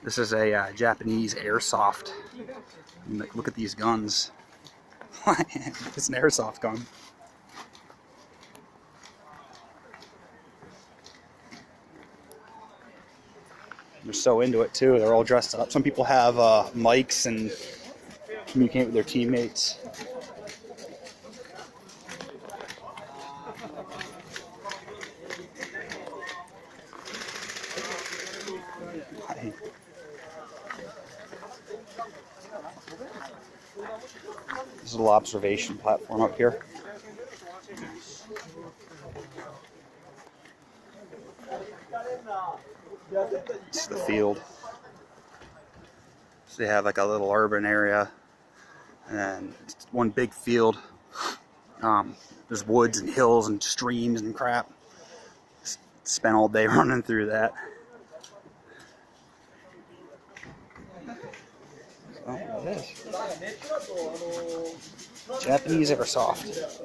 This is a Japanese airsoft. Look at these guns. It's an airsoft gun. They're so into it too. They're all dressed up. Some people have mics and communicate with their teammates. This is a little observation platform up here. This is the field. So they have like a little urban area and it's one big field. There's woods and hills and streams and crap. Spent all day running through that. Oh, what is this? Japanese Airsoft.